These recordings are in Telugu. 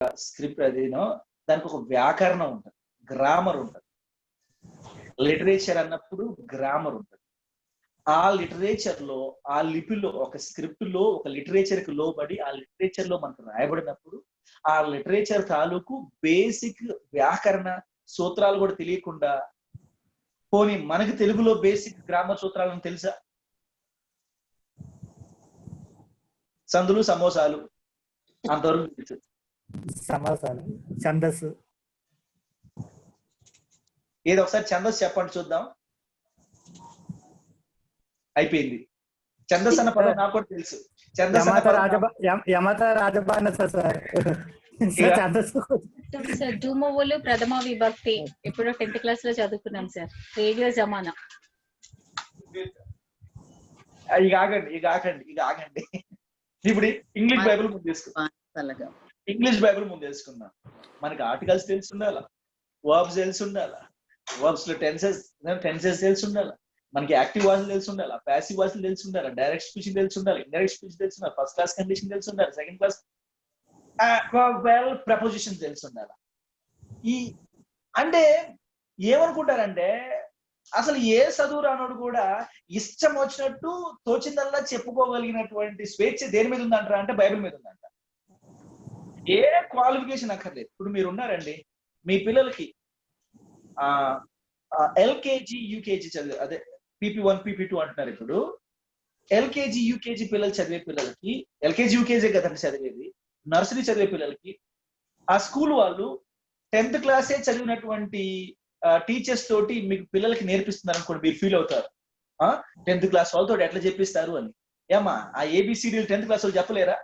స్క్రిప్ట్ అదినో దానికి ఒక వ్యాకరణం ఉంటుంది, గ్రామర్ ఉంటుంది. లిటరేచర్ అన్నప్పుడు గ్రామర్ ఉంటుంది. ఆ లిటరేచర్ లో, ఆ లిపిలో, ఒక స్క్రిప్ట్ లో, ఒక లిటరేచర్ కి లోబడి ఆ లిటరేచర్ లో మనకు రాయబడినప్పుడు ఆ లిటరేచర్ తాలూకు బేసిక్ వ్యాకరణ సూత్రాలు కూడా తెలియకుండా, పోనీ మనకి తెలుగులో బేసిక్ గ్రామర్ సూత్రాలను తెలుసా? సందులు సమోసాలు అంతవరకు తెలుసు. సమాసాలు, ఛందస్సు. ఏదో ఒకసారి ఛందస్సు చెప్పండి చూద్దాం. అయిపోయింది. ఛందస్సు అన్న పదం నాకు కూడా తెలుసు. ఛందస్సు అన్న పదం యమత రాజబాణ సార్. ధూమవులు ప్రథమ విభక్తి ఎప్పుడో 10th క్లాస్ లో చదువుకున్నాం సార్. రేడియో జమానా. ఇక ఆగండి. ఇప్పుడు ఇంగ్లీష్ బైబిల్ ముందు తీసుకుందాం. ఇంగ్లీష్ బైబిల్ ముందు వేసుకుందాం. మనకి ఆర్టికల్స్ తెలిసి ఉండాలా, వర్బ్స్ తెలిసి ఉండాలా, వర్బ్స్ లో టెన్సెస్ తెలిసి ఉండాలా, మనకి యాక్టివ్ వాయిస్ తెలిసి ఉండాలా, ప్యాసివ్ వాయిస్ తెలిసి ఉండాలా, డైరెక్ట్ స్పీచ్ తెలిసి ఉండాలి, ఇండైరెక్ట్ స్పీచ్ తెలిసి ఉండాలి, ఫస్ట్ క్లాస్ కండిషన్ తెలిసి ఉండాలి, సెకండ్ క్లాస్ ప్రపోజిషన్ తెలిసి ఉండాలి. అంటే ఏమనుకుంటారంటే అసలు ఏ చదువు రానోడు కూడా ఇష్టం వచ్చినట్టు తోచిందల్లా చెప్పుకోగలిగినటువంటి స్వేచ్ఛ దేని మీద ఉందంటారా అంటే బైబిల్ మీద ఉందంట. ఏ క్వాలిఫికేషన్ అక్కర్లేదు. ఇప్పుడు మీరు ఉన్నారండి, మీ పిల్లలకి ఎల్కేజీ యూకేజీ చదివే, అదే PP1 PP2 అంటున్నారు. ఇప్పుడు ఎల్కేజీ యూకేజీ పిల్లలు చదివే పిల్లలకి, ఎల్కేజీ యూకేజీ కదండి చదివేది, నర్సరీ చదివే పిల్లలకి ఆ స్కూల్ వాళ్ళు 10th క్లాసే చదివినటువంటి టీచర్స్ తోటి మీకు పిల్లలకి నేర్పిస్తున్నారు అనుకోండి, మీరు ఫీల్ అవుతారు. 10th క్లాస్ వాళ్ళతో ఎట్లా చెప్పిస్తారు అని. ఏమా ఆ ABCDలు 10th క్లాస్ వాళ్ళు చెప్పలేరా?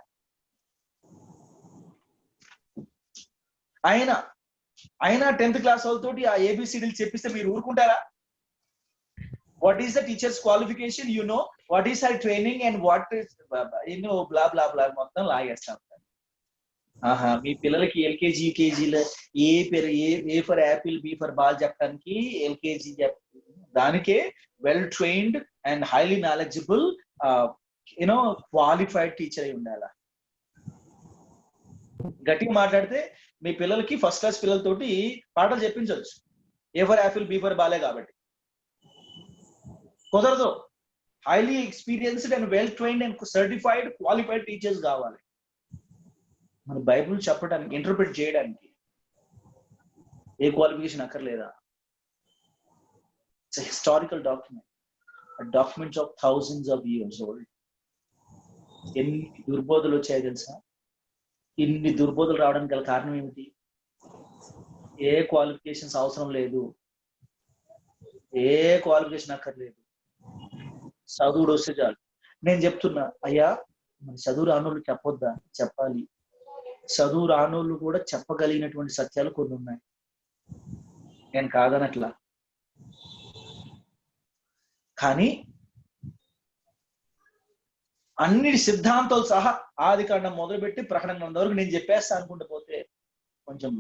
అయినా 10th క్లాస్ వాళ్ళతోటి ఆ ABCDలు చెప్పిస్తే మీరు ఊరుకుంటారా? What is the teachers qualification, what is her training and what is blah blah blah మొత్తం లాగేస్తాం. మీ పిల్లలకి ఎల్కేజీ యూకేజీలో A for apple, B for ball చెప్పడానికి ఎల్కేజీ దానికే well trained and highly knowledgeable qualified teacher అయి ఉండాలా. గట్టిగా మాట్లాడితే మీ పిల్లలకి ఫస్ట్ క్లాస్ పిల్లలతోటి పాటలు చెప్పించవచ్చు, A for apple B for బాలే కాబట్టి. కుదరదు. Highly experienced and well trained and certified qualified teachers కావాలి. మన బైబుల్ చెప్పడానికి, ఇంటర్ప్రిట్ చేయడానికి ఏ క్వాలిఫికేషన్ అక్కర్లేదా? It's historical document, documents of thousands of years old. ఎన్ని దుర్బోధలు వచ్చాయి తెలుసా? ఇన్ని దుర్బోధలు రావడానికి గల కారణం ఏమిటి? ఏ క్వాలిఫికేషన్స్ అవసరం లేదు, ఏ క్వాలిఫికేషన్ అక్కర్లేదు, చదువుడు వస్తే చాలు. నేను చెప్తున్నా, అయ్యా మన చదువు రానోళ్ళు చెప్పొద్దా? చెప్పాలి. చదువు రానోళ్ళు కూడా చెప్పగలిగినటువంటి సత్యాలు కొన్ని ఉన్నాయి, నేను కాదనట్లా. కానీ అన్నిటి సిద్ధాంతాలు సహా ఆదికాండం మొదలుపెట్టి ప్రకటన గ్రంథం వరకు నేను చెప్పేస్తా అనుకుంటూ పోతే కొంచెం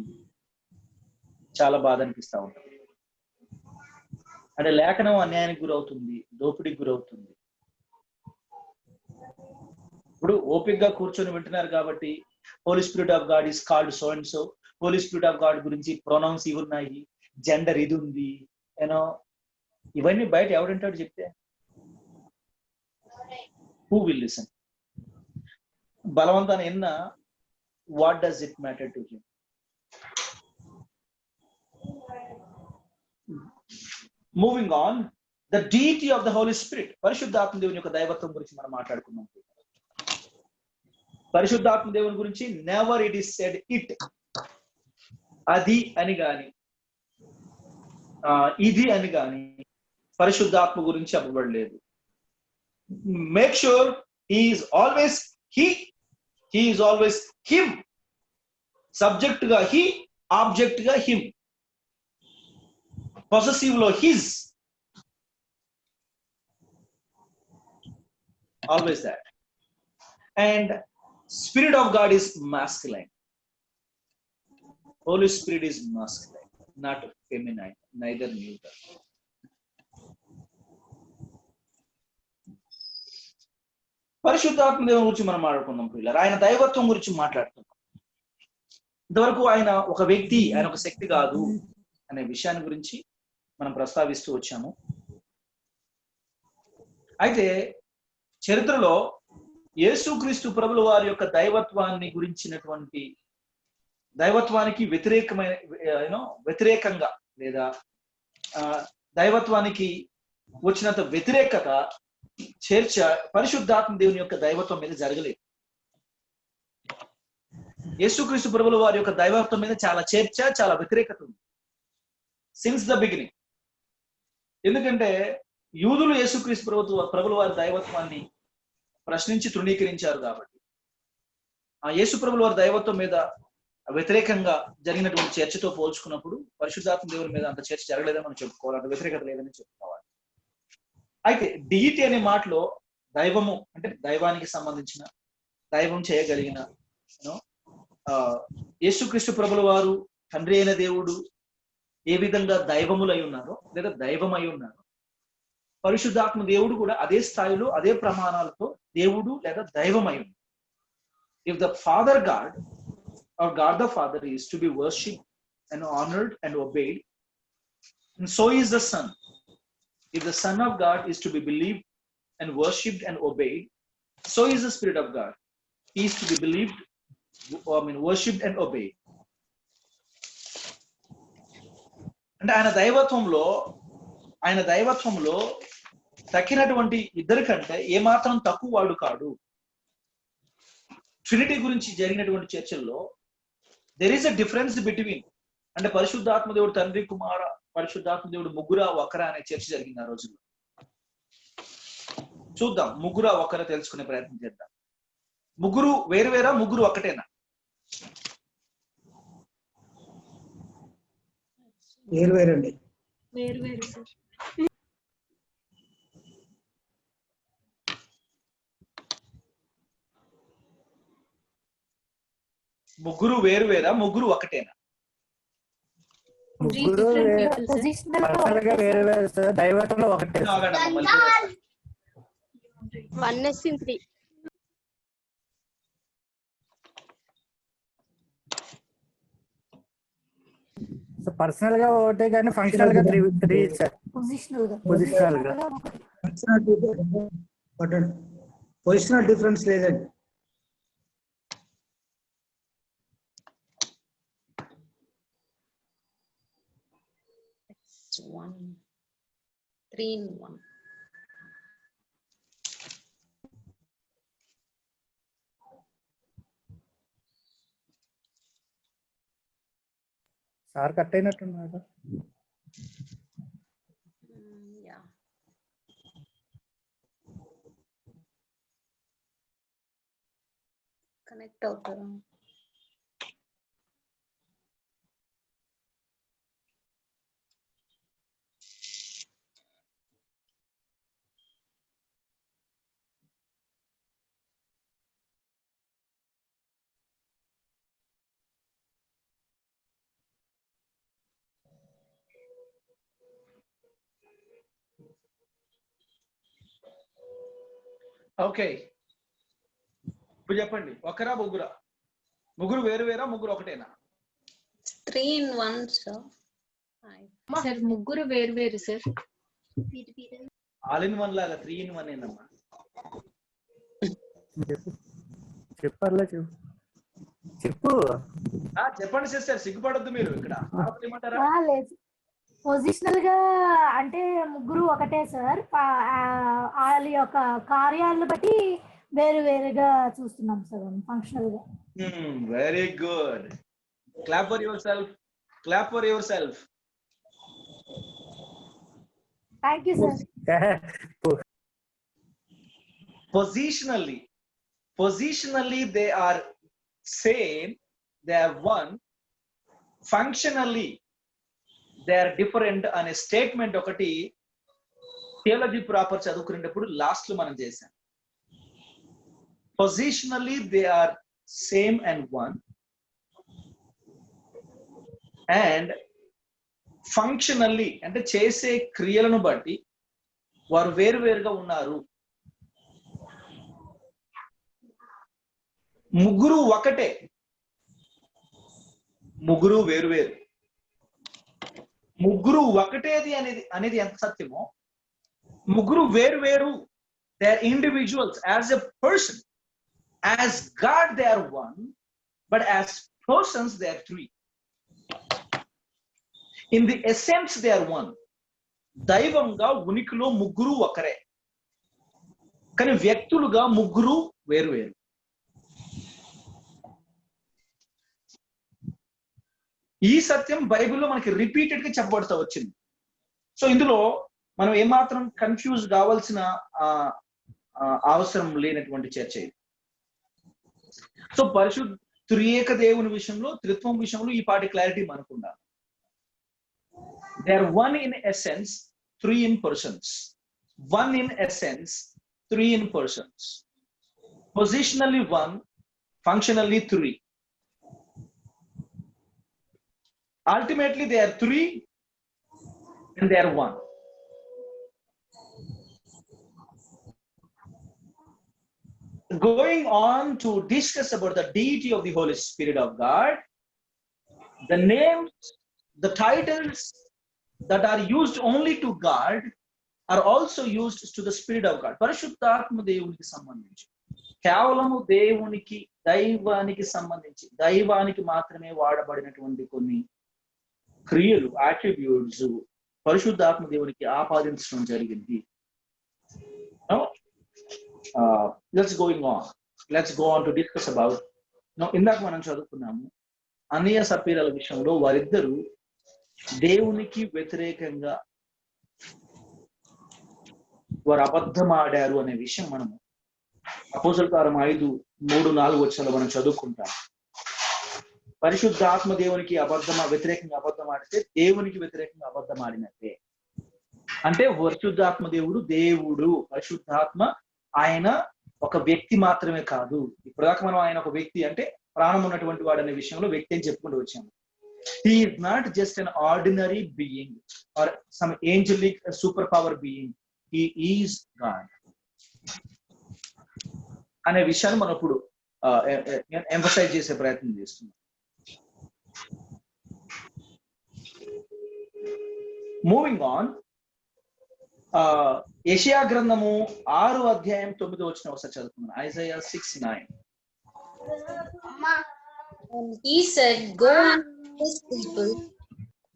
చాలా బాధ అనిపిస్తా ఉంటుంది. అంటే లేఖనం అన్యాయానికి గురవుతుంది, దోపిడీకి గురవుతుంది. ఇప్పుడు ఓపికగా కూర్చొని వింటున్నారు కాబట్టి holy spirit of God is called so and so, holy spirit of God గురించి ప్రొనౌన్స్ ఇవి ఉన్నాయి, జెండర్ ఇది ఉంది, ఇవన్నీ బయట ఎవడంటాడు చెప్తే? Who will listen? బలవంతాన్ని ఎన్న what does it matter to him? Moving on, the deity of the holy spirit, పరిశుద్ధాత్మ దేవుని యొక్క దైవత్వం గురించి మనం మాట్లాడుకున్నాం. పరిశుద్ధాత్మ దేవుని గురించి never it is said it, అది అని గాని ఇది అని గాని పరిశుద్ధాత్మ గురించి చెప్పబడలేదు. Make sure he is always he is always him. Subject గా హీ, ఆబ్జెక్ట్ గా హిమ్, పొసెసివ్ లో his, always that. And Spirit of God is masculine. Holy Spirit is masculine, not feminine, neither neuter. పరిశుద్ధాత్మ దేవుని గురించి మనం మాట్లాడుకుందాం పిల్లలు. ఆయన దైవత్వం గురించి మాట్లాడుతున్నాం. ఇంతవరకు ఆయన ఒక వ్యక్తి, ఆయన ఒక శక్తి కాదు అనే విషయాన్ని గురించి మనం ప్రస్తావిస్తూ వచ్చాము. అయితే చరిత్రలో యేసుక్రీస్తు ప్రభుల వారి యొక్క దైవత్వాన్ని గురించినటువంటి దైవత్వానికి వ్యతిరేకంగా లేదా దైవత్వానికి వచ్చినంత వ్యతిరేకత చర్చ పరిశుద్ధాత్మ దేవుని యొక్క దైవత్వం మీద జరగలేదు. యేసుక్రీస్తు ప్రభుల వారి యొక్క దైవత్వం మీద చాలా చర్చ, చాలా వ్యతిరేకత ఉంది సిన్స్ ద బిగినింగ్. ఎందుకంటే యూదులు యేసుక్రీస్తు ప్రభుల వారి దైవత్వాన్ని ప్రశ్నించి తృణీకరించారు కాబట్టి ఆ యేసు ప్రభుల వారి దైవత్వం మీద వ్యతిరేకంగా జరిగినటువంటి చర్చతో పోల్చుకున్నప్పుడు పరిశుద్ధాత్మ దేవుని మీద అంత చర్చ జరగలేదని మనం చెప్పుకోవాలి, అంత వ్యతిరేకత లేదని చెప్పుకోవాలి. అయితే డియిటీ అనే మాటలో దైవము అంటే దైవానికి సంబంధించిన, దైవం చేయగలిగిన యేసుక్రీస్తు ప్రభుల వారు తండ్రి అయిన దేవుడు ఏ విధంగా దైవములై ఉన్నారో లేదా దైవమై ఉన్నారో, పరిశుద్ధాత్మ దేవుడు కూడా అదే స్థాయిలో అదే ప్రమాణాలతో దేవుడు లేదా దైవమై ఉన్నారు. If the father God or God the Father is to be worshipped and honored and obeyed, and so is the Son. If the Son of God is to be believed and worshipped and obeyed, so is the Spirit of God. He is to be believed, worshipped and obeyed. అంటే ఆయన దైవత్వంలో తక్కినటువంటి ఇద్దరి కంటే ఏమాత్రం తక్కువ వాడు కాడు. ట్రినిటీ గురించి జరిగినటువంటి చర్చల్లో there is a difference between అంటే పరిశుద్ధాత్మ దేవుడు తండ్రి కుమార పరిశుద్ధాత్మ దేవుడు ముగ్గురా ఒకరా అనే చర్చ జరిగింది ఆ రోజుల్లో. చూద్దాం, ముగ్గురా ఒకరా తెలుసుకునే ప్రయత్నం చేద్దాం. ముగ్గురు వేరువేరా, ముగ్గురు ఒకటేనా? వేరువేరండి. వేరువేరు సార్. ముగ్గురు వేరువేరా, ముగ్గురు ఒకటేనా? ముగ్గురు పర్సనల్గా వేరువేరు సార్, దైవత్వంలో ఒకటే. పర్సనల్ గా ఒకటే కానీ ఫంక్షనల్ గా త్రీ సార్. పొజిషనల్ గా పొజిషనల్ డిఫరెన్స్ లేదండి. One, 3 in 1. సార్ కట్ అయినట్టున్నారు. Yeah. Connect అవుతారా? ఓకే, ఇప్పుడు చెప్పండి, ఒకరా ముగ్గురా? ముగ్గురు వేరువేరా, ముగ్గురు ఒకటేనా? 3 in 1 సార్. సార్ ముగ్గురు వేరువేరు సార్. ఆల్ ఇన్ వన్ లాగా 3 in 1 ఏనమ్మా? చెప్పర్లే చెప్పు. చెప్పండి సిస్టర్, సిగ్గుపడద్దు మీరు. ఇక్కడ పొజిషనల్ గా అంటే ముగ్గురు ఒకటే సార్, వాళ్ళ యొక్క కార్యాలను బట్టి వేరు వేరుగా చూస్తున్నాం సార్ ఫంక్షనల్ గా. Very good. Clap for your self, clap for your self. Thank you sir. Positionally they are same, they are one. Functionally they are different అనే స్టేట్మెంట్ ఒకటి థియాలజీ ప్రాపర్ చదువుకునేటప్పుడు లాస్ట్ లో మనం చేసాం. Positionally they are same and one, and functionally అంటే చేసే క్రియలను బట్టి వారు వేరువేరుగా ఉన్నారు. ముగ్గురు ఒకటే, ముగ్గురు వేరు వేరు. ముగ్గురు ఒకటేది అనేది ఎంత సత్యమో, ముగ్గురు వేరు వేరు, they are individuals. As a person, as God they are one, but as persons they are three. In the essence they are one. దైవంగా ఉనికిలో ముగ్గురు ఒకరే, కానీ వ్యక్తులుగా ముగ్గురు వేరు వేరు. ఈ సత్యం బైబిల్లో మనకి రిపీటెడ్ గా చెప్పబడుతూ వచ్చింది. సో ఇందులో మనం ఏమాత్రం కన్ఫ్యూజ్ కావాల్సిన అవసరం లేనటువంటి చర్చ ఇది. సో పరిశుద్ధ త్రియేక దేవుని విషయంలో, త్రిత్వం విషయంలో ఈ పాటి క్లారిటీ మనకుండా. They are one in essence, three in persons. One in essence, three in persons. Positionally one, functionally three. Ultimately, they are three and they are one. Going on to discuss about the deity of the Holy Spirit of God, the names, the titles that are used only to God are also used to the Spirit of God. Parishuddhatma Devuniki sambandhinchi, కేవలము దేవునికి, దైవానికి సంబంధించి, దైవానికి మాత్రమే వాడబడినటువంటి కొన్ని క్రియలు, అట్రిబ్యూట్స్ పరిశుద్ధాత్మ దేవునికి ఆపాదించడం జరిగింది. Let's go on to discuss about. ఇందాక మనం చదువుకున్నాము, అననీయ సప్పీరాల విషయంలో వారిద్దరూ దేవునికి వ్యతిరేకంగా వారు అబద్ధం ఆడారు అనే విషయం మనము అపోస్తలుల కార్యం 5:3-4 వచనాల్లో మనం చదువుకుంటాం. పరిశుద్ధాత్మ దేవునికి వ్యతిరేకంగా అబద్ధం ఆడితే దేవునికి వ్యతిరేకంగా అబద్ధం ఆడినట్టే. అంటే పరిశుద్ధాత్మ దేవుడు, పరిశుద్ధాత్మ ఆయన ఒక వ్యక్తి మాత్రమే కాదు. ఇప్పటిదాకా మనం ఆయన ఒక వ్యక్తి అంటే ప్రాణం ఉన్నటువంటి వాడు అనే విషయంలో వ్యక్తి అని చెప్పుకుంటూ వచ్చాము. He is not just an ordinary being or some angelic super power being. He is God అనే విషయాన్ని మనం ఇప్పుడు ఎంఫసైజ్ చేసే ప్రయత్నం చేస్తున్నాం. మూవింగ్ ఆన్, యెషయా గ్రంథము 6:9 ఒకసారి చదువుకున్నాను. Isaiah 6:9. He said, "Go and this people,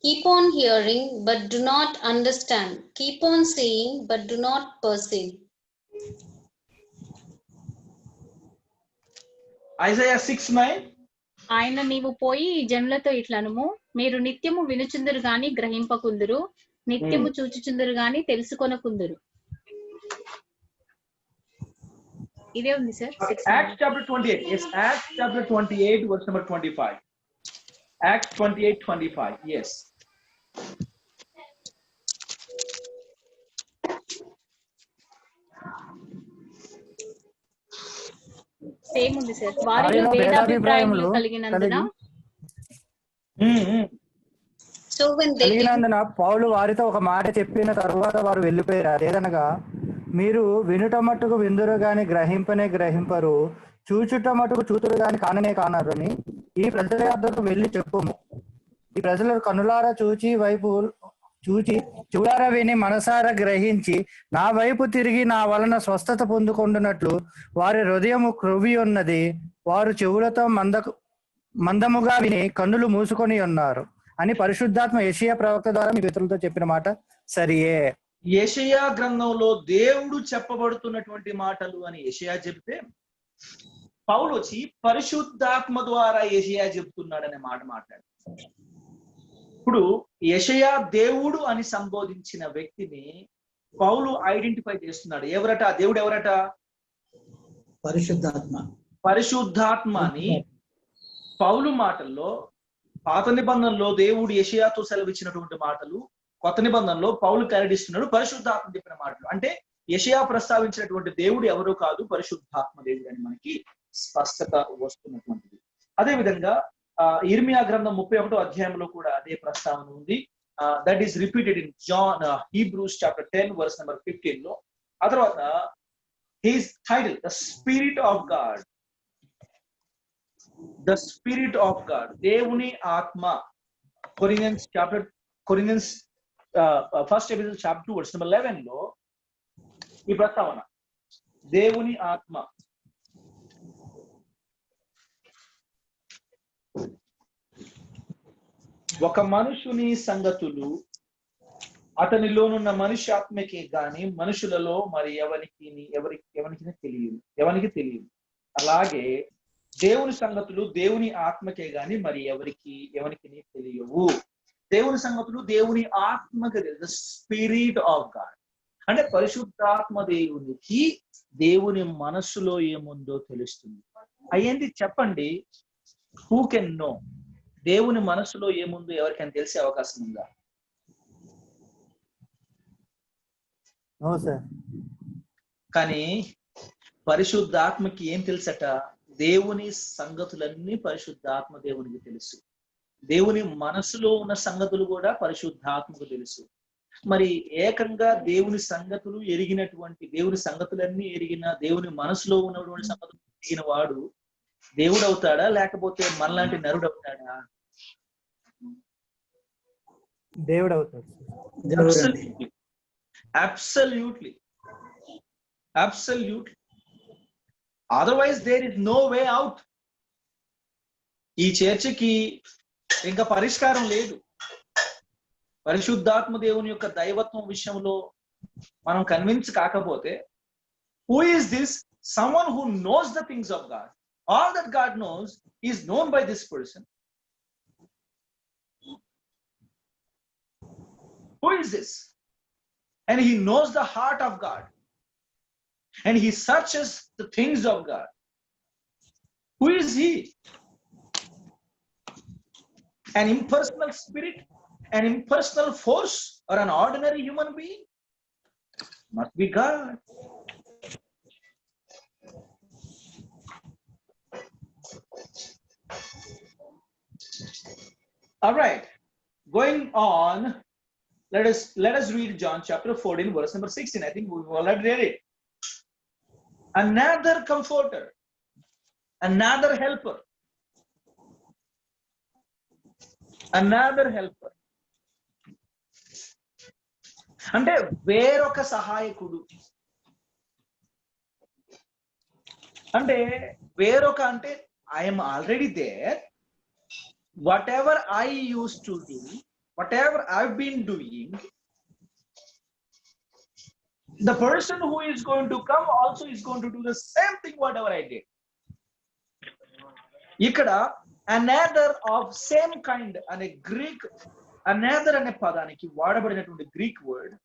keep on hearing, but do not understand. Keep on seeing, but do not perceive." Isaiah 6:9. ఆయన నీవు పోయి ఈ జనులతో ఇట్లనుము, మీరు నిత్యము వినుచుందురు గాని గ్రహింపకుందురు, నిత్యము చూచుచుందురు గాని తెలుసుకొనకుందురు. ఇదే ఉంది sir. Acts chapter 28. Yes, Acts chapter 28 verse number 25. Acts 28:25. Yes. Same ఉంది సార్. వారిలో భేదాభిప్రాయములు కలిగినందున పౌలు వారితో ఒక మాట చెప్పిన తరువాత వారు వెళ్ళిపోయారు. అదేదనగా, మీరు వినుట మట్టుకు విందురు గాని గ్రహింపనే గ్రహింపరు, చూచుట మట్టుకు చూతురు గాని కాననే కానరు అని ఈ ప్రజల వద్దకు వెళ్ళి చెప్పుము. ఈ ప్రజలు కనులారా చూచి చూడారా విని మనసారా గ్రహించి నా వైపు తిరిగి నా వలన స్వస్థత పొందుకుంటున్నట్లు వారి హృదయము క్రొవ్వి ఉన్నది, వారు చెవులతో మందముగా విని కన్నులు మూసుకొని ఉన్నారు అని పరిశుద్ధాత్మ యెషయా ప్రవక్త ద్వారా మీ పితరులతో చెప్పిన మాట సరియే. యెషయా గ్రంథంలో దేవుడు చెప్పబడుతున్నటువంటి మాటలు అని యెషయా చెప్తే, పౌలు వచ్చి పరిశుద్ధాత్మ ద్వారా యెషయా చెప్తున్నాడనే మాట మాట్లాడు. ఇప్పుడు యెషయా దేవుడు అని సంబోధించిన వ్యక్తిని పౌలు ఐడెంటిఫై చేస్తున్నాడు. ఎవరట దేవుడు? ఎవరట? పరిశుద్ధాత్మ అని పౌలు మాటల్లో, పాత నిబంధనలో దేవుడు యెషయాతో సెలవిచ్చినటువంటి మాటలు, కొత్త నిబంధనలో పౌలు కరడిస్తున్నాడు పరిశుద్ధాత్మ చెప్పిన మాటలు. అంటే యెషయా ప్రస్తావించినటువంటి దేవుడు ఎవరో కాదు, పరిశుద్ధాత్మ దేవుడు అని మనకి స్పష్టత వస్తున్నటువంటిది. అదే విధంగా ఇర్మియా గ్రంథం 31వ అధ్యాయంలో కూడా అదే ప్రస్తావన ఉంది. That is repeated in Hebrews chapter 10 verse number 15 లో. ఆ తర్వాత his title the spirit of God. The spirit of God, దేవుని ఆత్మ. Corinthians first episode chapter 2 verse number 11 లో ఈ ప్రస్తావన, దేవుని ఆత్మ. ఒక మనుషుని సంగతులు అతనిలోనున్న మనుష్యాత్మకే గాని మనుషులలో మరి ఎవరికి తెలియదు. అలాగే దేవుని సంగతులు దేవుని ఆత్మకే గాని మరి ఎవరికి తెలియవు. దేవుని సంగతులు దేవుని ఆత్మకే తెలియదు. ద స్పిరిట్ ఆఫ్ గాడ్ అంటే పరిశుద్ధాత్మ దేవునికి దేవుని మనస్సులో ఏముందో తెలుస్తుంది. అయ్యేంటి చెప్పండి, హూ కెన్ నో? దేవుని మనస్సులో ఏముందో ఎవరికైనా తెలిసే అవకాశం ఉందా? No sir. కానీ పరిశుద్ధాత్మకి ఏం తెలుసట? దేవుని సంగతులన్నీ పరిశుద్ధాత్మ దేవునికి తెలుసు. దేవుని మనసులో ఉన్న సంగతులు కూడా పరిశుద్ధాత్మకు తెలుసు. మరి ఏకంగా దేవుని సంగతులు ఎరిగినటువంటి, దేవుని సంగతులన్నీ ఎరిగిన, దేవుని మనసులో ఉన్నటువంటి సంగతులు ఎరిగిన వాడు దేవుడు అవుతాడా, లేకపోతే మనలాంటి నరుడు అవుతాడా? దేవుడు అవుతాడు. Absolutely. Otherwise there is no way out. ఈ చర్చకి ఇంకా పరిష్కారం లేదు. పరిశుద్ధాత్మ దేవుని యొక్క దైవత్వం విషయంలో మనం కన్విన్స్ కాకపోతే, who is this? Someone who knows the things of God. All that God knows is known by this person. Who is this? And he knows the heart of God. And he searches the things of God. Who is he? An impersonal spirit? An impersonal force? Or an ordinary human being? Must be God. All right. Going on. Let us read John chapter 14 verse number 16. I think we've already read it. Another comforter, another helper, అంటే వేరొక సహాయకుడు. అంటే వేరొక అంటే I'm already there. whatever I used to do, whatever I've been doing, the person who is going to come also is going to do the same thing whatever I did. ఇక్కడ another of same kind అనే గ్రీక్, another అనే పదానికి వాడబడినటువంటి Greek word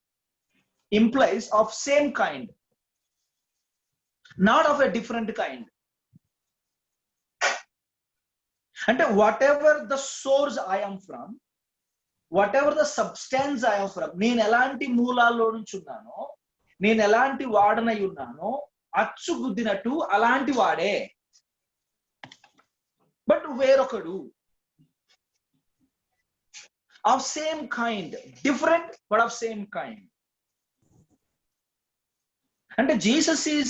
implies of same kind, not of a different kind. అంటే whatever the source I am from, whatever the substance I am from, నేను ఎలాంటి మూలాల్లో నుంచి ఉన్నానో, నేను ఎలాంటి వాడనై ఉన్నానో అచ్చుగుద్దినట్టు అలాంటి వాడే, బట్ వేరొకడు. of same kind, different but of same kind. అంటే Jesus is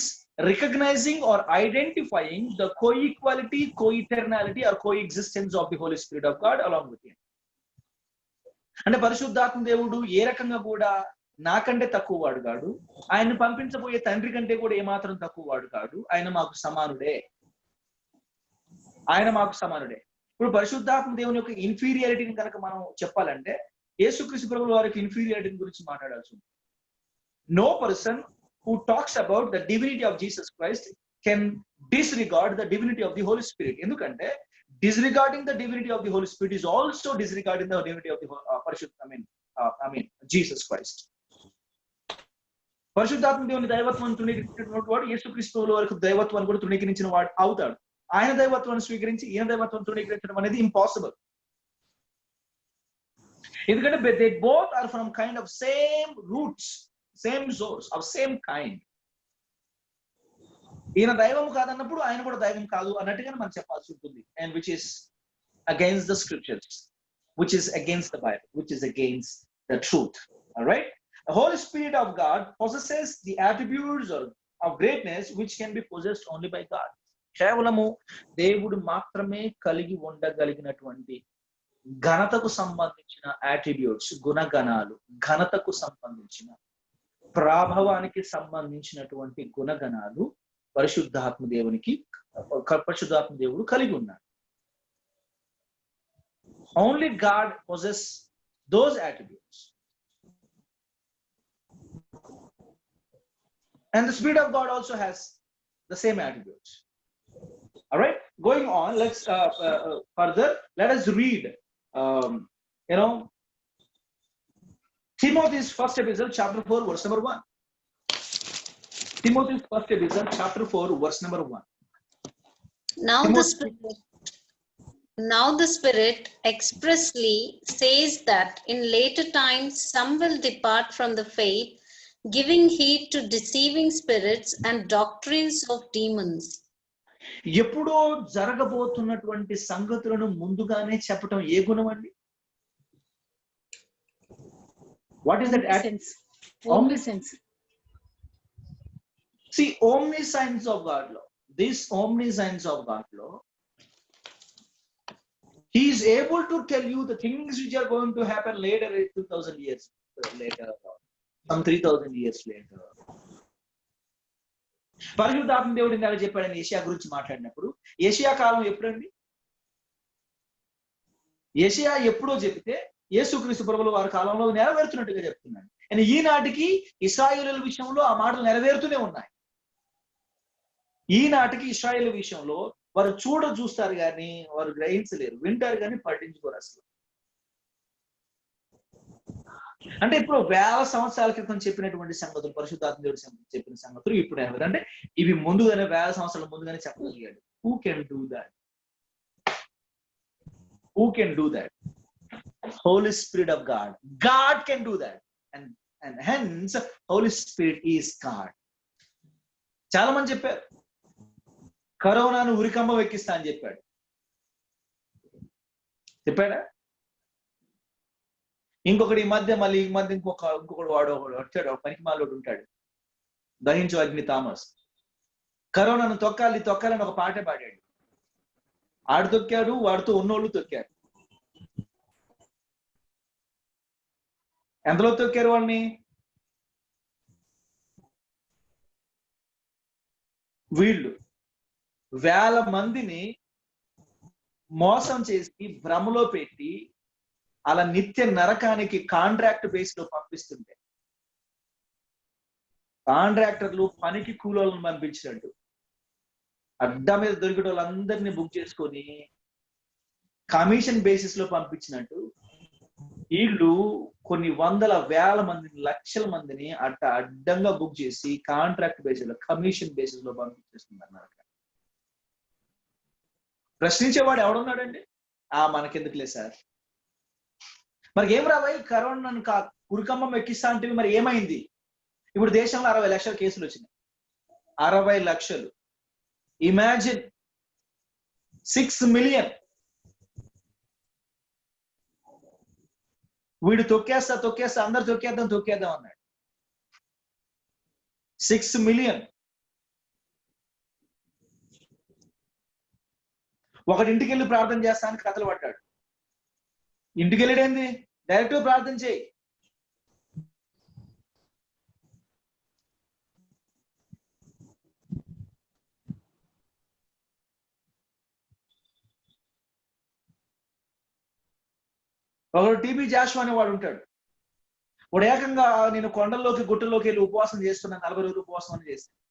recognizing or identifying the co-equality, co-eternality or coexistence of the Holy Spirit of God along with him. అంటే పరిశుద్ధాత్మ దేవుడు ఏ రకంగా కూడా నాకంటే తక్కువ వాడు కాడు, ఆయన పంపించబోయే తండ్రి కంటే కూడా ఏమాత్రం తక్కువ వాడు కాడు. ఆయన మాకు సమానుడే. ఇప్పుడు పరిశుద్ధాత్మ దేవుని యొక్క ఇన్ఫీరియారిటీని కనుక మనం చెప్పాలంటే యేసుక్రీస్తు ప్రభువు వారికి ఇన్ఫీరియారిటీ గురించి మాట్లాడాల్సి ఉంది. No person who talks about the divinity of Jesus Christ can disregard the divinity of the Holy Spirit. ఎందుకంటే disregarding the divinity of the Holy Spirit is also disregarding the divinity of the Jesus Christ. పరిశుద్ధాత్మ దేవుని దైవత్వాన్ని తృణీకరించినటువంటి వాడు యేసుక్రీస్తు వరకు దైవత్వాన్ని కూడా తృణీకరించిన వాడు అవుతాడు. ఆయన దైవత్వాన్ని స్వీకరించి ఈయన దైవత్వాన్ని తృణీకరించడం అనేది ఇంపాసిబుల్. ఎందుకంటే they both are from kind of same roots, same source, of same kind. ఈయన దైవం కాదన్నప్పుడు ఆయన కూడా దైవం కాదు అన్నట్టుగానే మనం చెప్పాల్సి ఉంటుంది. And which is against the scriptures, which is against the Bible, which is against the truth. All right. The Holy Spirit of God possesses the attributes of greatness which can be possessed only by God. కేవలము దేవుడు మాత్రమే కలిగి ఉండగలిగినటువంటి ఘనతకు సంబంధించిన యాట్రిబ్యూట్స్, గుణగణాలు, ఘనతకు సంబంధించిన, ప్రాభవానికి సంబంధించినటువంటి గుణగణాలు పరిశుద్ధాత్మ దేవుడు కలిగి ఉన్నాడు. Only God possess those attributes. And the Spirit of God also has the same attributes. All right, going on, let's further. Let us read, Timothy's first epistle, chapter 4, verse number 1. Timothy's first epistle, chapter 4, verse number 1. Now the Spirit expressly says that in later times some will depart from the faith, giving heed to deceiving spirits and doctrines of demons. ఎప్పుడో జరగబోతున్నటువంటి సంగతులను ముందుగానే చెప్పటం ఏ గుణం అండి? What is that? Omniscience. See, omniscience of God law. This omniscience of God law, he is able to tell you the things which are going to happen later, 2000 years later, some 3000 years later. పరిశుద్ధాత్మ దేవుడు ఇందాక చెప్పాడని యెషయా గురించి మాట్లాడినప్పుడు, యెషయా కాలం ఎప్పుడండి? యెషయా ఎప్పుడో చెప్తే యేసుక్రీస్తు ప్రభువుల వారి కాలంలో నెరవేరుతున్నట్టుగా చెప్తున్నాడు. అండ్ ఈనాటికి ఇశ్రాయేలుల విషయంలో ఆ మాటలు నెరవేరుతూనే ఉన్నాయి. ఈనాటికి ఇశ్రాయేలు విషయంలో వారు చూస్తారు కానీ వారు గ్రహించలేరు, వింటారు కానీ పట్టించుకోరు అసలు. అంటే ఇప్పుడు 1000 సంవత్సరాల క్రితం చెప్పినటువంటి సంగతులు, పరిశుద్ధాత్మ దేవుడు చెప్పిన సంగతులు ఇప్పుడు నెరవేరు. అంటే ఇవి ముందుగానే 1000 సంవత్సరాల ముందుగానే చెప్పగలిగాడు. Who can do that? Who can do that? Holy Spirit of God. God can do that. And hence Holy Spirit is God. చాలా మంది చెప్పారు కరోనాను ఉరికంబం ఎక్కిస్తా అని చెప్పాడా? ఇంకొకటి ఈ మధ్య ఇంకొకడు వాడు వచ్చాడు, పనికి మాలోడు ఉంటాడు, దహించు అగ్ని థామస్. కరోనాను తొక్కాలని ఒక పాటే పాడాడు. ఆడు తొక్కాడు, వాడితో ఉన్నోళ్ళు తొక్కారు. ఎంతలో తొక్కారు వాళ్ళని? వీళ్ళు 1000 మందిని మోసం చేసి భ్రమలో పెట్టి అలా నిత్య నరకానికి కాంట్రాక్ట్ బేస్ లో పంపిస్తుంటే, కాంట్రాక్టర్లు పనికి కూలోళ్ళని పంపించినట్టు అడ్డా మీద దొరికే వాళ్ళందరినీ బుక్ చేసుకొని కమిషన్ బేసిస్ లో పంపించినట్టు వీళ్ళు కొన్ని 100,000 మందిని, లక్షల మందిని అడ్డంగా బుక్ చేసి కాంట్రాక్ట్ బేసిస్ లో, కమిషన్ బేసిస్ లో పంపించేస్తున్నారు. ప్రశ్నించేవాడు ఎవడున్నాడండి? మనకెందుకులే సార్. మరి ఏం రాబాయి, కరోనాను ఉరికంబం ఎక్కిస్తా అంటే మరి ఏమైంది? ఇప్పుడు దేశంలో 60 లక్షల కేసులు వచ్చినాయి. 60 లక్షలు. Imagine 6 million. వీడు తొక్కేస్తా అందరు తొక్కేద్దాం అన్నాడు. 6 మిలియన్. ఒకటి ఇంటికి వెళ్ళి ప్రార్థన చేస్తానికి కథలు పడ్డాడు. ఇంటికి వెళ్ళేదేంది? డైరెక్ట్ ప్రార్థన చేయి. ఒకడు టీబీ జాషువా అనే వాడు ఉంటాడు. వాడు ఏకంగా నేను కొండల్లోకి గుట్టల్లోకి వెళ్ళి ఉపవాసం చేస్తున్నాను, 40 రోజులు ఉపవాసం అని చేస్తాను.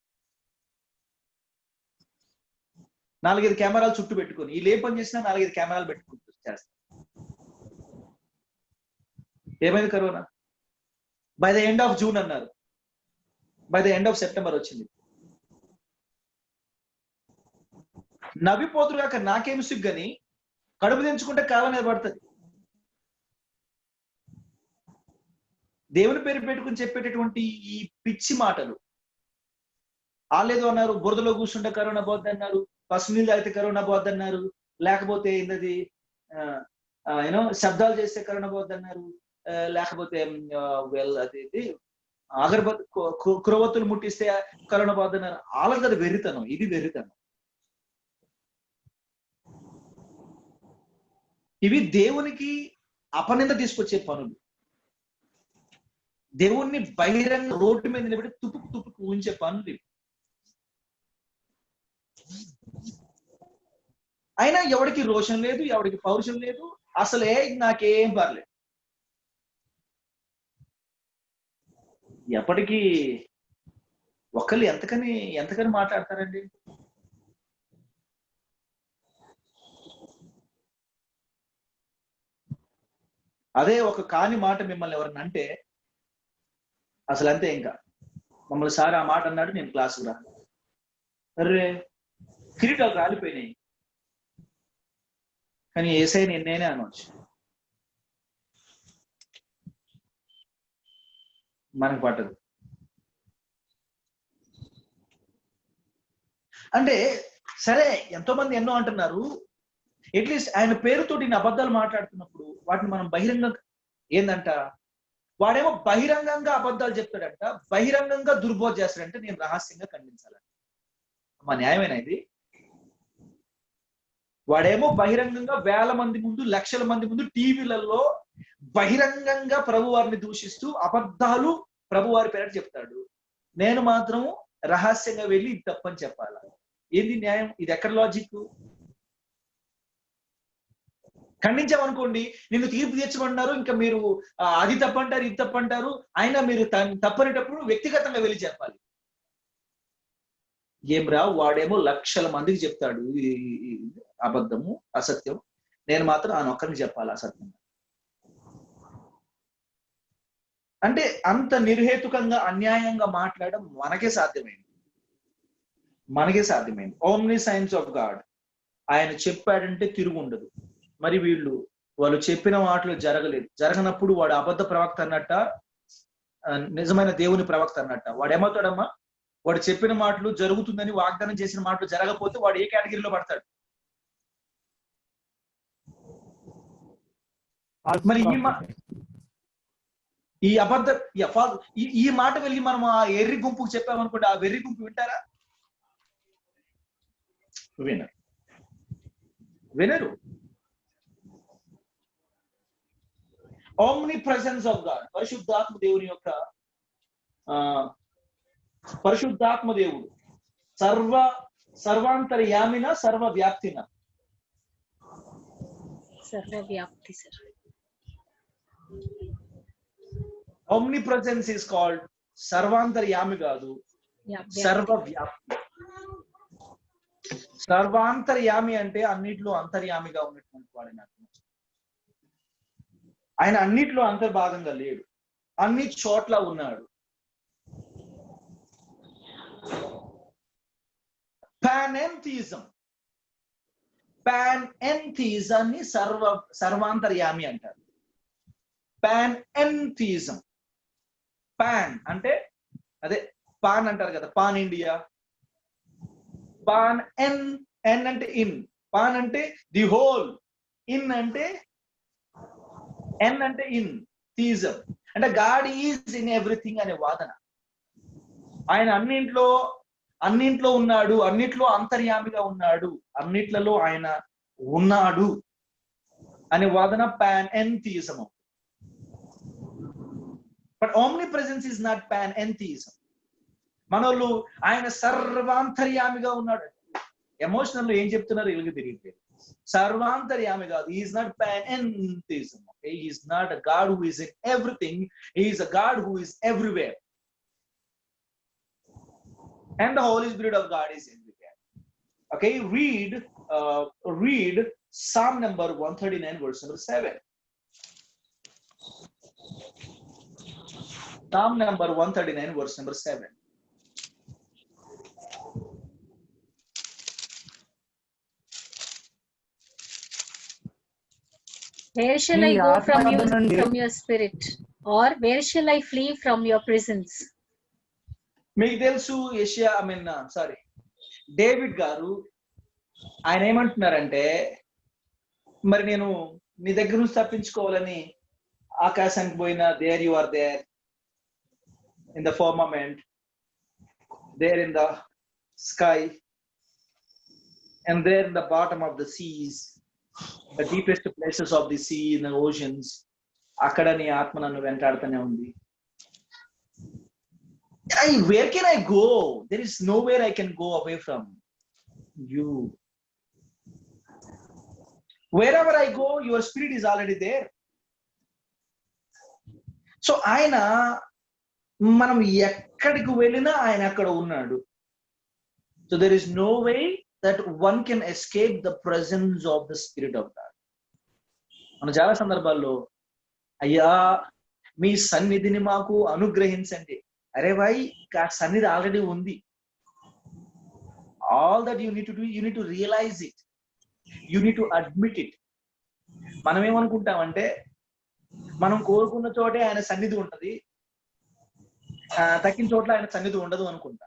4-5 కెమెరాలు చుట్టూ పెట్టుకుని, ఈ ఏ పని చేసినా 4-5 కెమెరాలు పెట్టుకుంటూ చేస్తాను. ఏమైంది corona? By the end of June అన్నారు, by the end of September వచ్చింది. నవ్విపోతురు కాక నాకేం సిగ్గని కడుపు తెంచుకుంటే కాలం మీద పడుతుంది. దేవుని పేరు పెట్టుకుని చెప్పేటటువంటి ఈ పిచ్చి మాటలు. వాళ్ళేదో అన్నారు, బురదలో కూర్చుంటే కరోనా పోద్ది అన్నారు, పసుపు నీళ్ళు తాగితే కరోనా పోద్ది అన్నారు, లేకపోతే ఏంటది శబ్దాలు చేస్తే కరోనా పోద్ది అన్నారు, లేకపోతే అది అగరబత్తి క్రొవ్వొత్తులు ముట్టిస్తే కరోనా పోద్ది అన్నారు. వాళ్ళకి అది వెర్రితనం, ఇది వెర్రితనం. ఇవి దేవునికి అపనింద తీసుకొచ్చే పనులు. దేవుణ్ణి బహిరంగ రోడ్డు మీద నిలబెట్టి తుపుకు ఉంచే పనులు ఇవి. అయినా ఎవడికి రోషం లేదు, ఎవడికి పౌరుషం లేదు, అసలే నాకేం పర్లేదు. ఎప్పటికీ ఒకళ్ళు ఎంతకని మాట్లాడతారండి? అదే ఒక కాని మాట మిమ్మల్ని ఎవరన్నా అంటే అసలు అంతే. ఇంకా మమ్మల్ని సార్ ఆ మాట అన్నాడు, నేను క్లాసుకు రా, అర్రే కిరీటాలు రాలిపోయినాయి, కానీ ఏసై నేనే అనవచ్చు. మనకు పట్టదు. అంటే సరే, ఎంతో మంది ఎన్నో అంటున్నారు. అట్లీస్ట్ ఆయన పేరుతోటి అబద్ధాలు మాట్లాడుతున్నప్పుడు వాటిని మనం బహిరంగంగా ఏందంట, వాడేమో బహిరంగంగా అబద్ధాలు చెప్తాడంట, బహిరంగంగా దుర్బోధ చేస్తాడంటే నేను రహస్యంగా ఖండించాలంట. మా న్యాయమేనా ఇది? వాడేమో బహిరంగంగా వేల మంది ముందు, లక్షల మంది ముందు టీవీలలో బహిరంగంగా ప్రభువారిని దూషిస్తూ అబద్ధాలు ప్రభువారి పేరు చెప్తాడు. నేను మాత్రం రహస్యంగా వెళ్ళి ఇది తప్పని చెప్పాలా? ఏంది న్యాయం? ఇది ఎక్కడ లాజిక్? ఖండించామనుకోండి, నిన్ను తీర్పు తీర్చమన్నారు, ఇంకా మీరు అది తప్పంటారు, ఇది తప్పంటారు. అయినా మీరు తప్పనేటప్పుడు వ్యక్తిగతంగా వెళ్ళి చెప్పాలి. ఏం రా, వాడేమో లక్షల మందికి చెప్తాడు అబద్ధము, అసత్యం, నేను మాత్రం ఆయన ఒక్కరికి చెప్పాలి అసత్యం. అంటే అంత నిర్హేతుకంగా అన్యాయంగా మాట్లాడడం మనకే సాధ్యమైంది. Omni science of God. ఆయన చెప్పాడంటే తిరుగు ఉండదు. మరి వాళ్ళు చెప్పిన మాటలు జరగనప్పుడు వాడు అబద్ధ ప్రవక్త అన్నట్ట, నిజమైన దేవుని ప్రవక్త అన్నట్ట? వాడు ఏమవుతాడమ్మా? వాడు చెప్పిన మాటలు జరుగుతుందని వాగ్దానం చేసిన మాటలు జరగకపోతే వాడు ఏ కేటగిరీలో పడతాడు? మరి ఈ మాట వెళ్ళి మనం ఆ ఎర్రి గుంపుకు చెప్పామనుకోండి, ఆ వెర్రి గుంపు వింటారా? వినరు. ఓమ్ని ప్రెసెన్స్ ఆఫ్ గాడ్, పరిశుద్ధాత్మ దేవుడు సర్వాంతర్యామిన సర్వవ్యాప్తిన. సర్వవ్యాప్తి sir. Omni presence is called సర్వాంతర్యామి కాదు, సర్వవ్యాప్తి. సర్వాంతర్యామి అంటే అన్నిట్లో అంతర్యామిగా ఉన్నటువంటి వాడిని అర్థం. ఆయన అన్నిట్లో అంతర్భాగంగా లేడు, అన్ని చోట్ల ఉన్నాడు. పాన్ఎంథిజాన్ని సర్వాంతర్యామి అంటారు. పాన్ఎంథిజం. పాన్ అంటే అదే పాన్ అంటారు కదా, పాన్ ఇండియా. పాన్ ఎన్ అంటే ఇన్, పాన్ అంటే ది హోల్, ఇన్ అంటే ఎన్ అంటే ఇన్, థీజం అంటే గాడ్ ఈజ్ ఇన్ ఎవ్రీథింగ్ అనే వాదన. ఆయన అన్నింట్లో ఉన్నాడు, అన్నిట్లో అంతర్యామిగా ఉన్నాడు, అన్నిట్లలో ఆయన ఉన్నాడు అనే వాదన panentheism. But omni presence is not panentheism. మనోళ్ళు ఆయన సర్వాంతర్యామిగా ఉన్నాడు. ఎమోషనల్ ఏం చెప్తున్నారు వీళ్ళకి తెలియట్లేదు. సర్వాంతర్యామి కాదు. He is not panentheism. Okay? He is not a God who is in everything. He is a God who is everywhere. And the Holy Spirit of God is everywhere. Okay, read Psalm number 139 verse number 7. Psalm number 139 verse number 7. Where shall I go from your spirit? Or where shall I flee from your presence? మీకు తెలుసు డేవిడ్ గారు ఆయన ఏమంటున్నారంటే, మరి నేను నీ దగ్గర నుంచి తప్పించుకోవాలని ఆకాశానికి పోయినా, there you are there in the firmament, there in the sky, and there in the bottom of the seas, the deepest places of the sea, in the oceans, అక్కడ నీ ఆత్మ నన్ను వెంటాడుతూనే ఉంది. Where can I go? There is nowhere I can go away from you. Wherever I go, your spirit is already there. So ఆయన మనం ఎక్కడికి వెళ్ళినా ఆయన అక్కడ ఉన్నాడు. So there is no way that one can escape the presence of the Spirit of God. మనం చాలా సందర్భాల్లో అయ్యా మీ సన్నిధిని మాకు అనుగ్రహించండి. అరే భాయ్ ఆ సన్నిధి ఆల్రెడీ ఉంది. All that you need to do, you need to realize it. You need to admit it. మనం ఏమనుకుంటామంటే మనం కోరుకున్న చోటే ఆయన సన్నిధి ఉంటది, తక్కిన చోట్ల ఆయన సన్నిధి ఉండదు అనుకుంటా.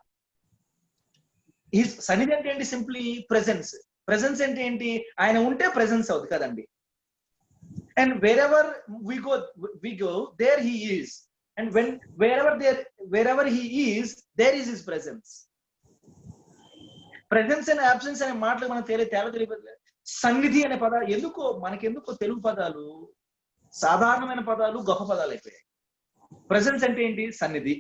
ఈ సన్నిధి అంటే ఏంటి? Simply presence. ప్రెజెన్స్ అంటే ఏంటి? ఆయన ఉంటే ప్రెజెన్స్ అవుతుంది కదండి. And we go there he is, and wherever he is, there is his presence. Presence and absence అనే మాటలు మనం తెలియదు. సన్నిధి అనే పదాలు మనకెందుకో తెలుగు పదాలు సాధారణమైన పదాలు గొప్ప పదాలు అయిపోయాయి. ప్రెజెన్స్ అంటే ఏంటి? సన్నిధి.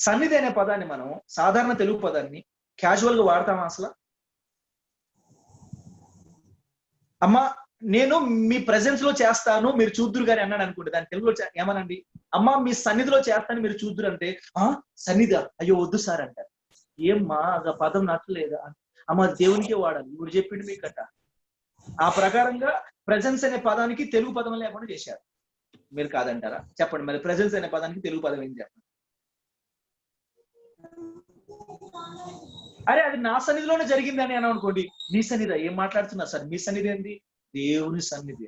సన్నిధి అనే పదాన్ని మనం సాధారణ తెలుగు పదాన్ని క్యాజువల్ గా వాడతామా అసలు? అమ్మా నేను మీ ప్రెజెన్స్ లో చేస్తాను మీరు చూద్దురు గాని అన్నాడు అనుకుంటే దాని తెలుగులో ఏమనండి? అమ్మా మీ సన్నిధిలో చేస్తాను మీరు చూద్దురు అంటే సన్నిధి అయ్యో వద్దు సార్ అంటారు. ఏమ్మా ఆ పదం నచ్చలేదా? అమ్మ దేవునికే వాడాలి, ఇప్పుడు చెప్పిండు మీకట. ఆ ప్రకారంగా ప్రెజెన్స్ అనే పదానికి తెలుగు పదం లేకుండా చేశారు. మీరు కాదంటారా? చెప్పండి మరి ప్రెజెన్స్ అనే పదానికి తెలుగు పదం ఏంటి చెప్పండి. అరే అది నా సన్నిధిలోనే జరిగింది అని అనుకోండి. నీ సన్నిధి ఏం మాట్లాడుతున్నారు సార్? మీ సన్నిధి ఏంటి? దేవుని సన్నిధి.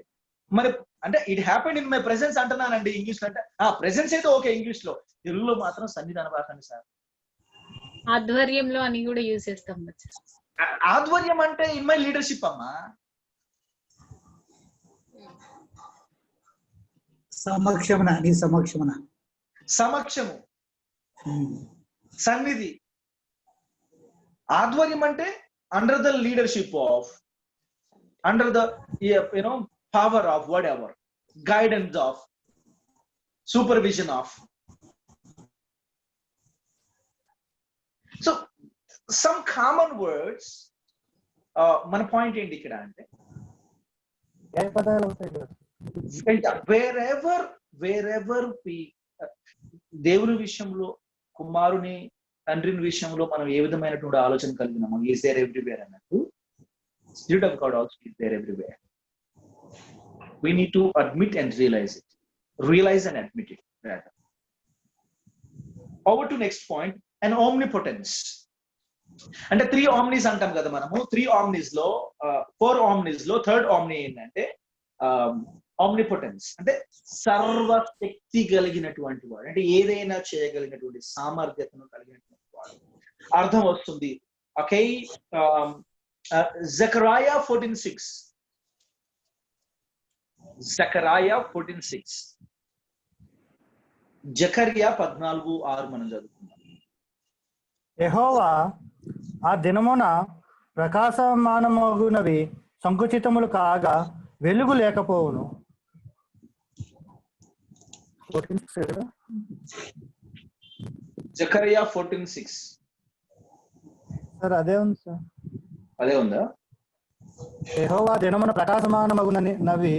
మరి అంటే it happened in my presence అంటున్నానండి ఇంగ్లీష్ లో. అంటే ప్రెజెన్స్ అయితే ఓకే, ఇంగ్లీష్ లో, తెలుగులో మాత్రం సన్నిధి అనబాకండి సార్. ఆధ్వర్యంలో అని కూడా యూజ్ చేస్తాం. ఆధ్వర్యం అంటే ఇన్ మై లీడర్షిప్ అమ్మా. సమక్షము, సన్నిధి. ఆధ్వర్యం అంటే under the leadership of, under the power of, what ever, guidance of, supervision of. So some common words. మన పాయింట్ ఏంటి ఇక్కడ అంటే వేరెవర్ దేవుని విషయంలో, కుమారుని తండ్రిని విషయంలో మనం ఏ విధమైనటువంటి ఆలోచన కలిగినాము, ఈస్ దేర్ ఎవ్రీవేర్ అన్నట్టు spirit of God also is there everywhere. We need to admit and realize it. Realize and admit it. Rather. Over to next point, an omnipotence. అంటే 3 omnis అంటాం కదా మనము. 3 omnis లో 4 omnis లో థర్డ్ omni ఏంటంటే omnipotence. అంటే సర్వశక్తి కలిగినటువంటి వాడు, అంటే ఏదైనా చేయగలిగినటువంటి సామర్థ్యతను కలిగినటువంటి వాడు అర్థం వస్తుంది. Okay, Zechariah 14:6. Zechariah 14:6. జకర్యా 14:6 మనం చదువుకుందాం. యెహోవా ఆ దినమున ప్రకాశమానమగునవి సంకుచితములు కాగా వెలుగు లేకపోవును. జకర్యా 14:6. సార్ అదే ఉంది సార్. అదే ఉందా? యెహోవా దినమున ప్రకాశమానమగునవి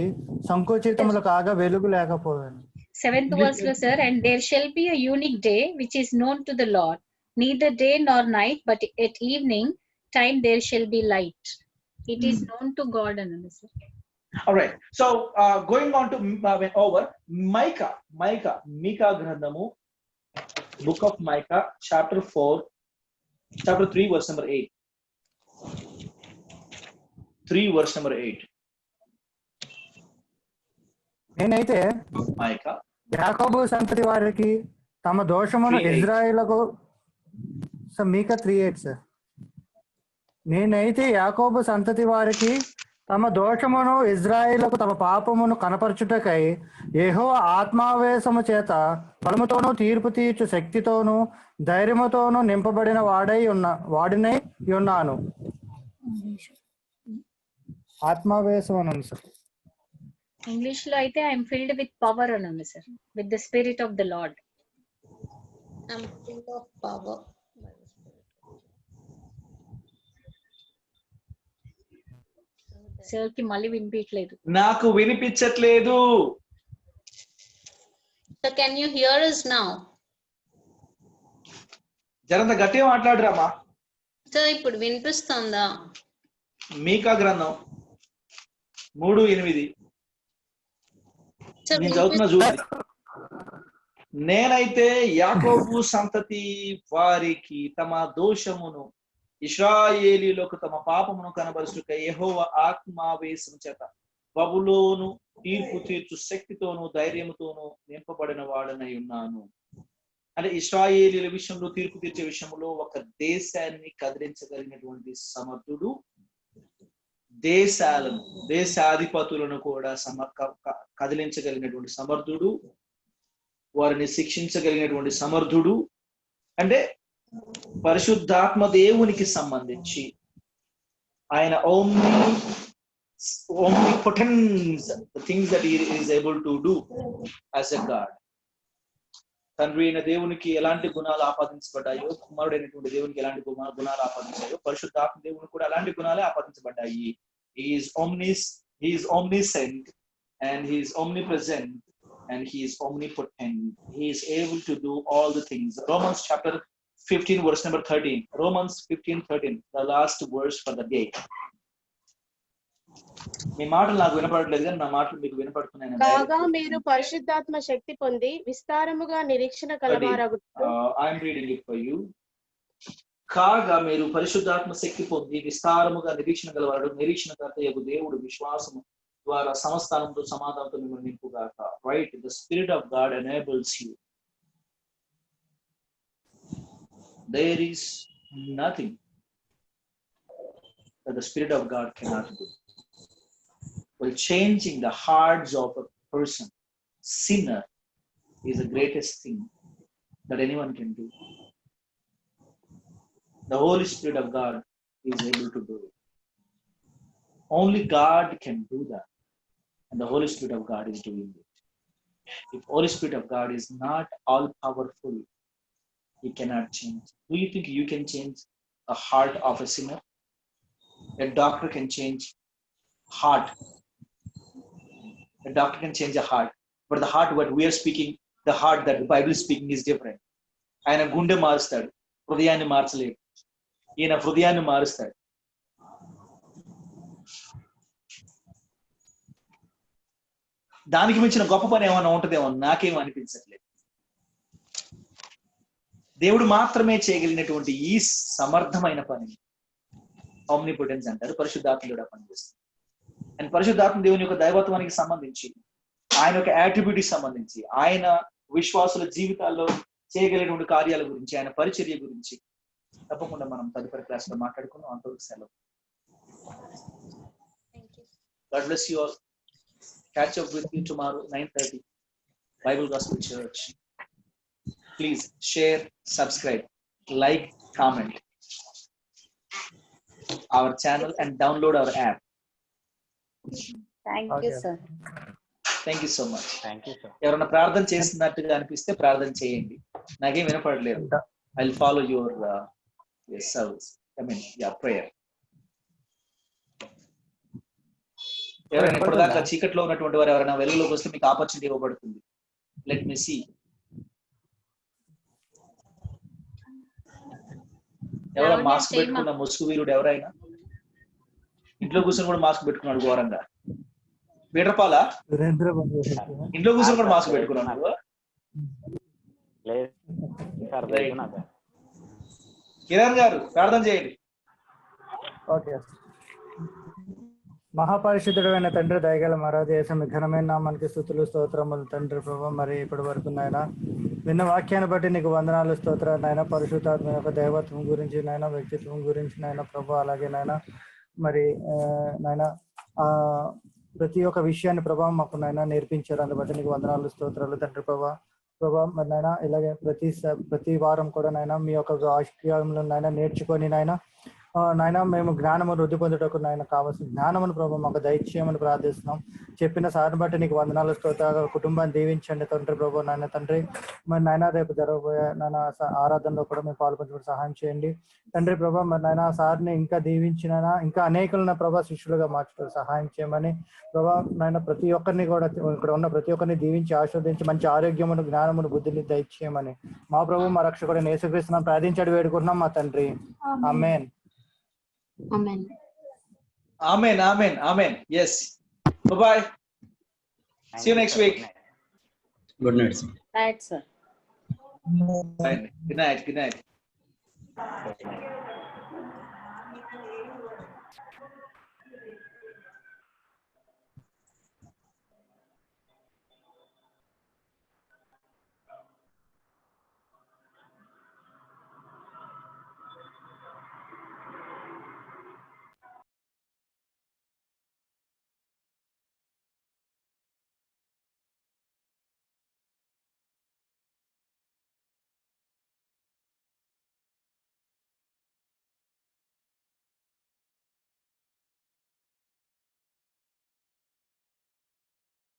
సంకుచితములు కాగా వెలుగు లేకపోవును. 7th verse లో sir, and there shall be a unique day which is known to the Lord, neither day nor night, but at evening time there shall be light. It is known to God and sir. All right, so going on to over Micah గ్రంథము, book of Micah, chapter 3 verse number 8. 3 verse number 8. నేనైతే యాకోబు సంతతి వారికి తమ దోషమును ఇజ్రాయేలుకు, మీకా 3:8 సార్. నేనైతే యాకోబు సంతతి వారికి తమ దోషమును ఇజ్రాయేలుకు తమ పాపమును కనపరచుటకై యెహోవా ఆత్మావేశము చేత బలముతోనూ తీర్పు తీర్చు శక్తితోనూ ధైర్యముతోనూ నింపబడిన వాడినై ఉన్నాను. ఆత్మావేశం అని ఉంది సార్. ఇంగ్లీష్ లో అయితే ఐఎమ్ ఫిల్డ్ విత్ పవర్ అని ఉంది sir, with the spirit of the lord. I'm full of power by the Spirit. Sir కి మళ్ళీ వినిపించలేదు. నాకు వినిపించట్లేదు. So can you hear us now? జరంత గట్టిగా మాట్లాడురామా. Sir, ఇప్పుడు వినిపిస్తుందా? మీకా గ్రంథం 3:8 Sir, నేను చదువుతున్నా చూడండి. నేనైతే యాకోబు సంతతి వారికి తమ దోషమును ఇశ్రాయేలీయులకు తమ పాపమును కనబరుచుటకై యెహోవా ఆత్మావేశము చేత బబులోను తీర్పు తీర్చు శక్తితోనూ ధైర్యముతోనూ నింపబడిన వాడనై ఉన్నాను. అంటే ఇశ్రాయేలీయుల విషయంలో తీర్పు తీర్చే విషయంలో ఒక దేశాన్ని కదిలించగలిగినటువంటి సమర్థుడు, దేశాలను దేశాధిపతులను కూడా కదిలించగలిగినటువంటి సమర్థుడు, వారిని శిక్షించగలిగినటువంటి సమర్థుడు. అంటే పరిశుద్ధాత్మ దేవునికి సంబంధించి ఆయన omnipotence, the things that he is able to do as a God. తండ్రి అయిన దేవునికి ఎలాంటి గుణాలు ఆపాదించబడ్డాయో, కుమారుడైనటువంటి దేవునికి ఎలాంటి గుణాలు ఆపాదించాయో, పరిశుద్ధాత్మ దేవునికి కూడా అలాంటి గుణాలే ఆపాదించబడ్డాయి. He is omniscient and he is omnipresent and he is omnipotent. He is able to do all the things. Romans chapter 15 verse number 13. Romans 15:13, the last verse for the day. మీ మాటలు నాకు వినపడట్లేదు కానీ నా మాటలు మీకు వినపడుతున్నాయి. కాగా మీరు పరిశుద్ధాత్మ శక్తి పొంది విస్తారముగా నిరీక్షణ కలవారగుటకు. I am reading it for you. కాగా మీరు పరిశుద్ధాత్మ శక్తి పొంది విస్తారముగా నిరీక్షణ గలవారు, నిరీక్షణకర్త యగు దేవుడు విశ్వాసము ద్వారా సమస్తానంతో సమాధానంతో మిమ్మల్ని నింపుగాక. Right? The Spirit of God enables you. There is nothing that the Spirit of God cannot do. Well, changing the hearts of a person, sinner, is the greatest thing that anyone can do. The Holy Spirit of God is able to do it. Only God can do that. And the Holy Spirit of God is doing it. If Holy Spirit of God is not all powerful, he cannot change. Do you think you can change a heart of a sinner? A doctor can change heart. A doctor can change a heart. But the heart what we are speaking, the heart that the Bible is speaking is different. ఆయన గుండె మారుస్తాడు, హృదయాన్ని మార్చలేడు. ఈయన హృదయాన్ని మారుస్తాడు. దానికి మించిన గొప్ప పని ఏమైనా ఉంటుందేమో నాకేం అనిపించట్లేదు. దేవుడు మాత్రమే చేయగలిగినటువంటి ఈ సమర్థమైన పని ఆమ్నిపోటెన్స్ అంటారు. పరిశుద్ధాత్మ దేవుడు పనిచేస్తుంది. అండ్ పరిశుద్ధాత్మ దేవుని యొక్క దైవత్వానికి సంబంధించి, ఆయన యొక్క యాట్రిబ్యూట్కి సంబంధించి, ఆయన విశ్వాసుల జీవితాల్లో చేయగలిగినటువంటి కార్యాల గురించి, ఆయన పరిచర్య గురించి తప్పకుండా మనం తదుపరి క్లాస్ లో మాట్లాడుకున్నాం. అంతవరకు సెలవు. God bless you all. Catch up with you tomorrow 9:30 Bible Gospel Church. Please share, subscribe, like, comment our channel and download our app. Thank you, sir. Thank you so much. Thank you sir. ఎవరైనా ప్రార్థన చేస్తున్నట్టుగా అనిపిస్తే ప్రార్థన చేయండి. నాకేం వినపడలేదు. I'll follow your service. Prayer. ఎవరైనా ఇప్పటిదాకా చీకట్లో ఉన్నటువంటి వారు ఎవరైనా వెలుగులోకి వస్తే మీకు ఆపర్చునిటీ ఇవ్వబడుతుంది. Let me see. ఎవరో మాస్క్ పెట్టుకున్న ముసుగు వీరుడు ఎవరైనా ఇంట్లో కూర్చొని కూడా మాస్క్ పెట్టుకున్నాడు ఘోరంగా. బీటర్పాల ఇంట్లో కూర్చొని కూడా మాస్క్ పెట్టుకున్నాడు. కిరణ్ గారు ప్రార్థన చేయండి. ఓకే. మహాపరిశుద్ధుడైన తండ్రి, దయగల మహారాజేశం, ఘనమైన నామానికి స్తుతులు స్తోత్రములు తండ్రి ప్రభు. మరి ఇప్పటి వరకు నాయన విన్న వాక్యాన్ని బట్టి నీకు వందనాలు, స్తోత్రాలు నాయన. పరిశుద్ధాత్మ యొక్క దైవత్వం గురించి నాయన, వ్యక్తిత్వం గురించి నాయన ప్రభు, అలాగే నాయన మరి నాయన ప్రతి ఒక్క విషయాన్ని ప్రభావం మాకు నాయన నేర్పించారు. అందుని బట్టి నీకు వందనాలు, స్తోత్రాలు తండ్రి ప్రభా. మరి నాయన ఇలాగే ప్రతి వారం కూడా నాయన మీ యొక్క వాక్యంలో నాయన నేర్చుకొని నాయన నాయన మేము జ్ఞానము వృద్ధి పొందుటకు నాయన కావాల్సిన జ్ఞానమును ప్రభావ మాకు దయచేయమని ప్రార్థిస్తున్నాం. చెప్పిన సార్ని బట్టి నీకు వందనాలు స్తోత్రాలు. కుటుంబాన్ని దీవించండి తండ్రి ప్రభు. నాయన తండ్రి మరి నాయన రేపు జరగబోయే నాయన ఆరాధనలో కూడా మేము పాల్పంచుకుంటూ సహాయం చేయండి తండ్రి ప్రభా. మరి నాయన సార్ని ఇంకా దీవించిన ఇంకా అనేకులను ప్రభా శిష్యులుగా మార్చడం సహాయం చేయమని ప్రభా. నాయన ప్రతి ఒక్కరిని కూడా ఇక్కడ ఉన్న ప్రతి ఒక్కరిని దీవించి ఆస్వాదించి మంచి ఆరోగ్యమును జ్ఞానమును బుద్ధిని దయచేయమని మా ప్రభు మా రక్షకుడు యేసుక్రీస్తును ప్రార్థించాడు వేడుకుంటున్నాం మా తండ్రి. ఆమేన్. Amen. Amen. Amen. Amen. Yes. Bye-bye. See you next week. Good night, sir. Right, sir. Good night. Good night.